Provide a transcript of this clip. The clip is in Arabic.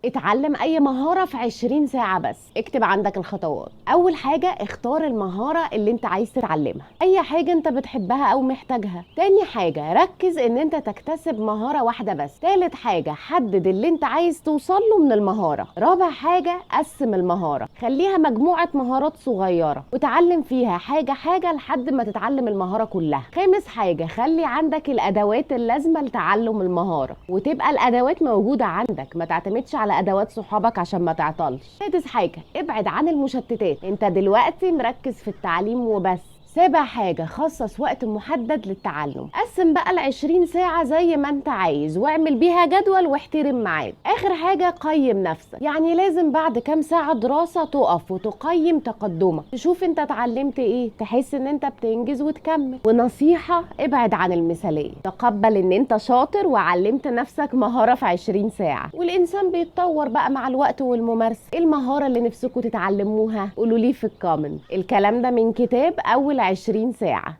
اتعلم اي مهارة في 20 ساعة بس. اكتب عندك الخطوات. اول حاجة، اختار المهارة اللي انت عايز تتعلمها، اي حاجة انت بتحبها او محتاجها. تاني حاجة، ركز ان انت تكتسب مهارة واحدة بس. تالت حاجة، حدد اللي انت عايز توصل له من المهارة. رابع حاجة، قسم المهارة، خليها مجموعة مهارات صغيرة وتعلم فيها حاجة حاجة لحد ما تتعلم المهارة كلها. خامس حاجة، خلي عندك الادوات اللازمة لتعلم المهارة وتبقى الادوات موجودة عندك، ما تعتمدش على ادوات صحابك عشان ما تعطلش. سادس حاجة، ابعد عن المشتتات، انت دلوقتي مركز في التعليم وبس. سابع حاجة، خصص وقت محدد للتعلم. قسم بقى ال20 ساعة زي ما انت عايز واعمل بيها جدول واحترم ميعاد. اخر حاجة، قيم نفسك، يعني لازم بعد كام ساعة دراسة تقف وتقيم تقدمك، تشوف انت اتعلمت ايه، تحس ان انت بتنجز وتكمل. ونصيحة، ابعد عن المثالية، تقبل ان انت شاطر وعلمت نفسك مهارة في 20 ساعة، والانسان بيتطور بقى مع الوقت والممارسة. ايه المهارة اللي نفسكم تتعلموها؟ قولوا لي في الكومنت. الكلام ده من كتاب اول 20 ساعة.